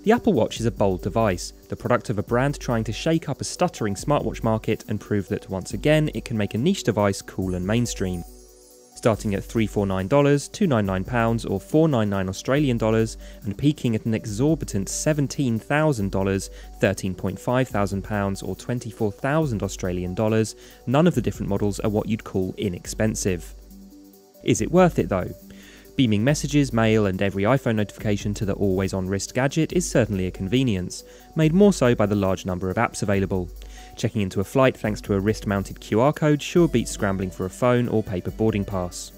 The Apple Watch is a bold device, the product of a brand trying to shake up a stuttering smartwatch market and prove that once again it can make a niche device cool and mainstream. Starting at $349, £299 or $499 Australian dollars, and peaking at an exorbitant $17,000, £13,500 or £24,000 Australian dollars, none of the different models are what you'd call inexpensive. Is it worth it though? Beaming messages, mail and every iPhone notification to the always-on wrist gadget is certainly a convenience, made more so by the large number of apps available. Checking into a flight thanks to a wrist-mounted QR code sure beats scrambling for a phone or paper boarding pass.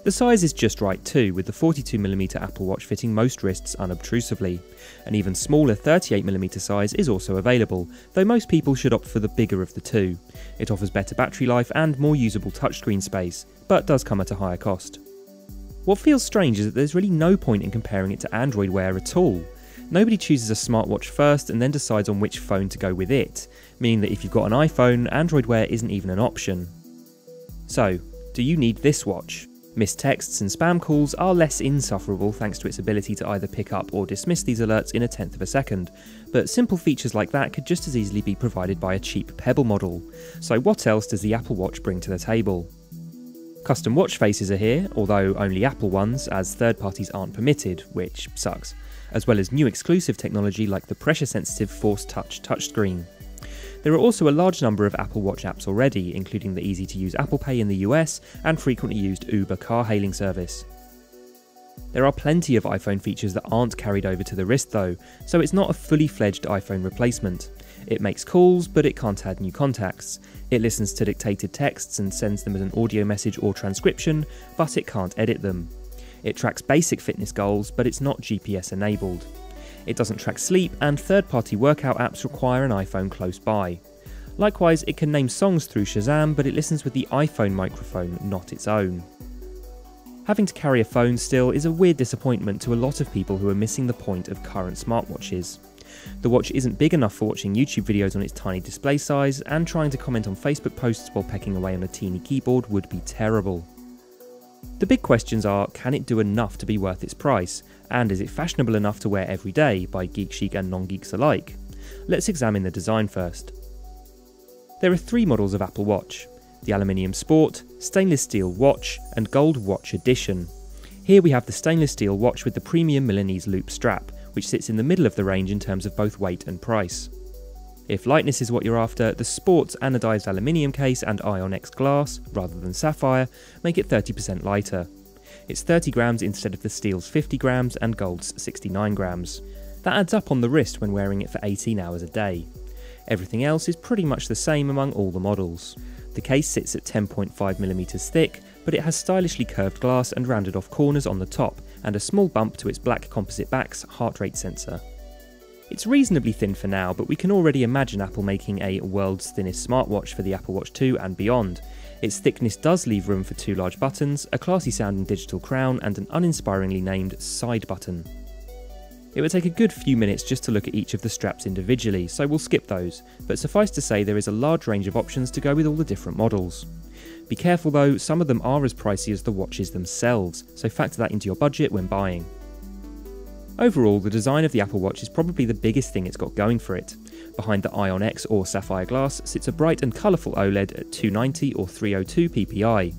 The size is just right too, with the 42mm Apple Watch fitting most wrists unobtrusively. An even smaller 38mm size is also available, though most people should opt for the bigger of the two. It offers better battery life and more usable touchscreen space, but does come at a higher cost. What feels strange is that there's really no point in comparing it to Android Wear at all. Nobody chooses a smartwatch first and then decides on which phone to go with it, meaning that if you've got an iPhone, Android Wear isn't even an option. So, do you need this watch? Missed texts and spam calls are less insufferable thanks to its ability to either pick up or dismiss these alerts in a tenth of a second, but simple features like that could just as easily be provided by a cheap Pebble model. So what else does the Apple Watch bring to the table? Custom watch faces are here, although only Apple ones, as third parties aren't permitted, which sucks, as well as new exclusive technology like the pressure-sensitive Force Touch touchscreen. There are also a large number of Apple Watch apps already, including the easy-to-use Apple Pay in the US and frequently used Uber car-hailing service. There are plenty of iPhone features that aren't carried over to the wrist though, so it's not a fully fledged iPhone replacement. It makes calls, but it can't add new contacts. It listens to dictated texts and sends them as an audio message or transcription, but it can't edit them. It tracks basic fitness goals, but it's not GPS enabled. It doesn't track sleep, and third-party workout apps require an iPhone close by. Likewise, it can name songs through Shazam, but it listens with the iPhone microphone, not its own. Having to carry a phone still is a weird disappointment to a lot of people who are missing the point of current smartwatches. The watch isn't big enough for watching YouTube videos on its tiny display size, and trying to comment on Facebook posts while pecking away on a teeny keyboard would be terrible. The big questions are, can it do enough to be worth its price, and is it fashionable enough to wear every day by geek chic and non-geeks alike? Let's examine the design first. There are three models of Apple Watch: the Aluminium Sport, Stainless Steel Watch, and Gold Watch Edition. Here we have the stainless steel watch with the premium Milanese loop strap, which sits in the middle of the range in terms of both weight and price. If lightness is what you're after, the Sport's anodized aluminium case and Ion X glass, rather than sapphire, make it 30% lighter. It's 30 grams instead of the Steel's 50 grams and Gold's 69 grams. That adds up on the wrist when wearing it for 18 hours a day. Everything else is pretty much the same among all the models. The case sits at 10.5mm thick, but it has stylishly curved glass and rounded off corners on the top, and a small bump to its black composite back's heart rate sensor. It's reasonably thin for now, but we can already imagine Apple making a world's thinnest smartwatch for the Apple Watch 2 and beyond. Its thickness does leave room for two large buttons, a classy sounding digital crown, and an uninspiringly named side button. It would take a good few minutes just to look at each of the straps individually, so we'll skip those, but suffice to say there is a large range of options to go with all the different models. Be careful though, some of them are as pricey as the watches themselves, so factor that into your budget when buying. Overall, the design of the Apple Watch is probably the biggest thing it's got going for it. Behind the Ion X or Sapphire glass sits a bright and colourful OLED at 290 or 302 ppi.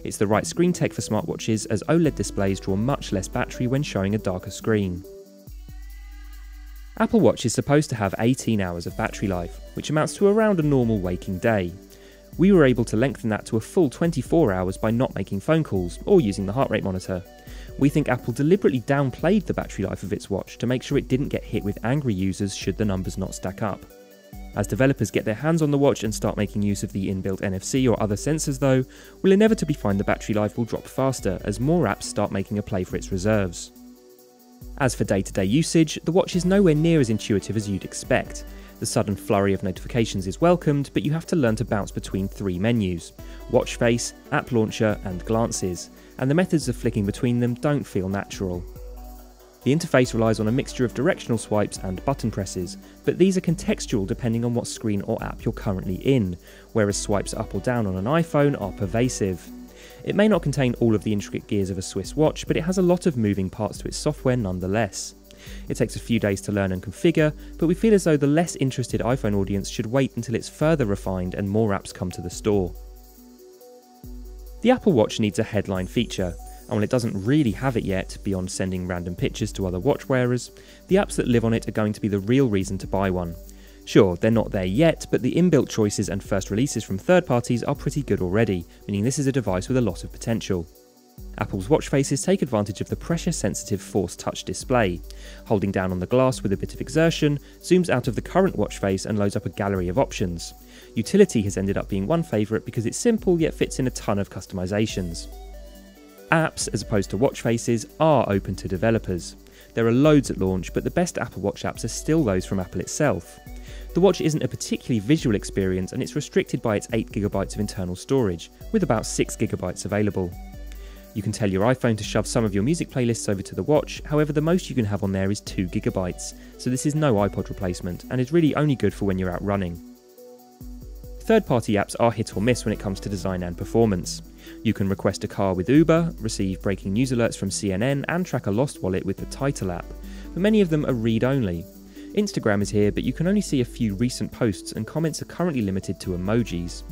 It's the right screen tech for smartwatches, as OLED displays draw much less battery when showing a darker screen. Apple Watch is supposed to have 18 hours of battery life, which amounts to around a normal waking day. We were able to lengthen that to a full 24 hours by not making phone calls or using the heart rate monitor. We think Apple deliberately downplayed the battery life of its watch to make sure it didn't get hit with angry users should the numbers not stack up. As developers get their hands on the watch and start making use of the inbuilt NFC or other sensors though, we'll inevitably find the battery life will drop faster as more apps start making a play for its reserves. As for day-to-day usage, the watch is nowhere near as intuitive as you'd expect. The sudden flurry of notifications is welcomed, but you have to learn to bounce between three menus: Watch Face, App Launcher and Glances, and the methods of flicking between them don't feel natural. The interface relies on a mixture of directional swipes and button presses, but these are contextual depending on what screen or app you're currently in, whereas swipes up or down on an iPhone are pervasive. It may not contain all of the intricate gears of a Swiss watch, but it has a lot of moving parts to its software nonetheless. It takes a few days to learn and configure, but we feel as though the less interested iPhone audience should wait until it's further refined and more apps come to the store. The Apple Watch needs a headline feature, and while it doesn't really have it yet, beyond sending random pictures to other watch wearers, the apps that live on it are going to be the real reason to buy one. Sure, they're not there yet, but the inbuilt choices and first releases from third parties are pretty good already, meaning this is a device with a lot of potential. Apple's watch faces take advantage of the pressure-sensitive Force Touch display. Holding down on the glass with a bit of exertion zooms out of the current watch face and loads up a gallery of options. Utility has ended up being one favourite because it's simple yet fits in a ton of customisations. Apps, as opposed to watch faces, are open to developers. There are loads at launch, but the best Apple Watch apps are still those from Apple itself. The watch isn't a particularly visual experience and it's restricted by its 8GB of internal storage, with about 6GB available. You can tell your iPhone to shove some of your music playlists over to the watch, however the most you can have on there is 2GB, so this is no iPod replacement and is really only good for when you're out running. Third-party apps are hit or miss when it comes to design and performance. You can request a car with Uber, receive breaking news alerts from CNN and track a lost wallet with the Title app, but many of them are read-only. Instagram is here, but you can only see a few recent posts and comments are currently limited to emojis.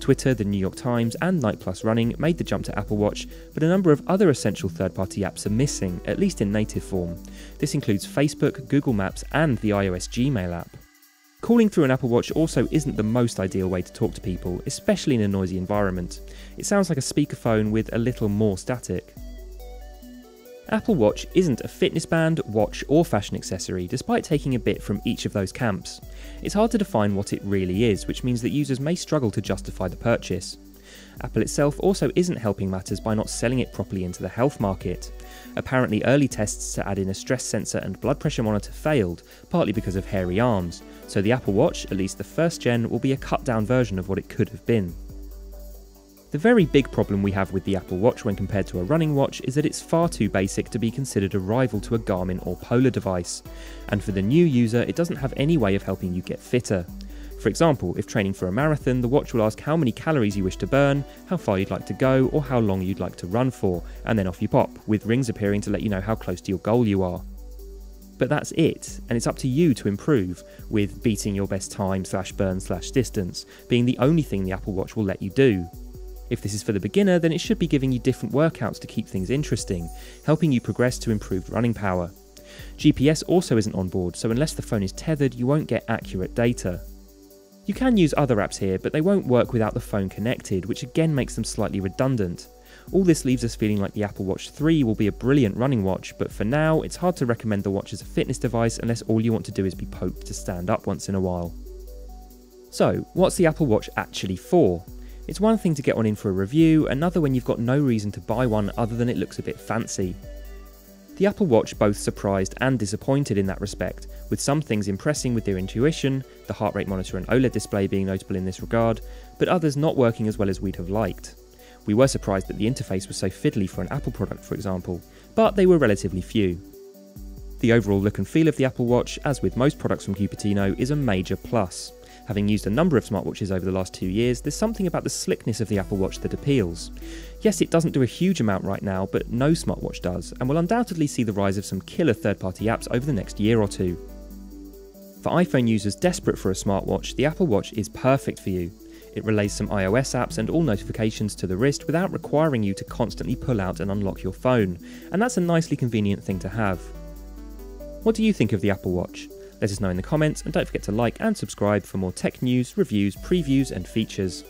Twitter, the New York Times and Night Plus Running made the jump to Apple Watch, but a number of other essential third-party apps are missing, at least in native form. This includes Facebook, Google Maps and the iOS Gmail app. Calling through an Apple Watch also isn't the most ideal way to talk to people, especially in a noisy environment. It sounds like a speakerphone with a little more static. Apple Watch isn't a fitness band, watch or fashion accessory, despite taking a bit from each of those camps. It's hard to define what it really is, which means that users may struggle to justify the purchase. Apple itself also isn't helping matters by not selling it properly into the health market. Apparently early tests to add in a stress sensor and blood pressure monitor failed, partly because of hairy arms, so the Apple Watch, at least the first gen, will be a cut down version of what it could have been. The very big problem we have with the Apple Watch when compared to a running watch is that it's far too basic to be considered a rival to a Garmin or Polar device, and for the new user it doesn't have any way of helping you get fitter. For example, if training for a marathon, the watch will ask how many calories you wish to burn, how far you'd like to go, or how long you'd like to run for, and then off you pop, with rings appearing to let you know how close to your goal you are. But that's it, and it's up to you to improve, with beating your best time /burn/distance being the only thing the Apple Watch will let you do. If this is for the beginner, then it should be giving you different workouts to keep things interesting, helping you progress to improved running power. GPS also isn't on board, so unless the phone is tethered, you won't get accurate data. You can use other apps here, but they won't work without the phone connected, which again makes them slightly redundant. All this leaves us feeling like the Apple Watch 3 will be a brilliant running watch, but for now, it's hard to recommend the watch as a fitness device unless all you want to do is be poked to stand up once in a while. So, what's the Apple Watch actually for? It's one thing to get one in for a review, another when you've got no reason to buy one other than it looks a bit fancy. The Apple Watch both surprised and disappointed in that respect, with some things impressing with their intuition, the heart rate monitor and OLED display being notable in this regard, but others not working as well as we'd have liked. We were surprised that the interface was so fiddly for an Apple product, for example, but they were relatively few. The overall look and feel of the Apple Watch, as with most products from Cupertino, is a major plus. Having used a number of smartwatches over the last 2 years, there's something about the slickness of the Apple Watch that appeals. Yes, it doesn't do a huge amount right now, but no smartwatch does, and will undoubtedly see the rise of some killer third-party apps over the next year or two. For iPhone users desperate for a smartwatch, the Apple Watch is perfect for you. It relays some iOS apps and all notifications to the wrist without requiring you to constantly pull out and unlock your phone, and that's a nicely convenient thing to have. What do you think of the Apple Watch? Let us know in the comments, and don't forget to like and subscribe for more tech news, reviews, previews and features.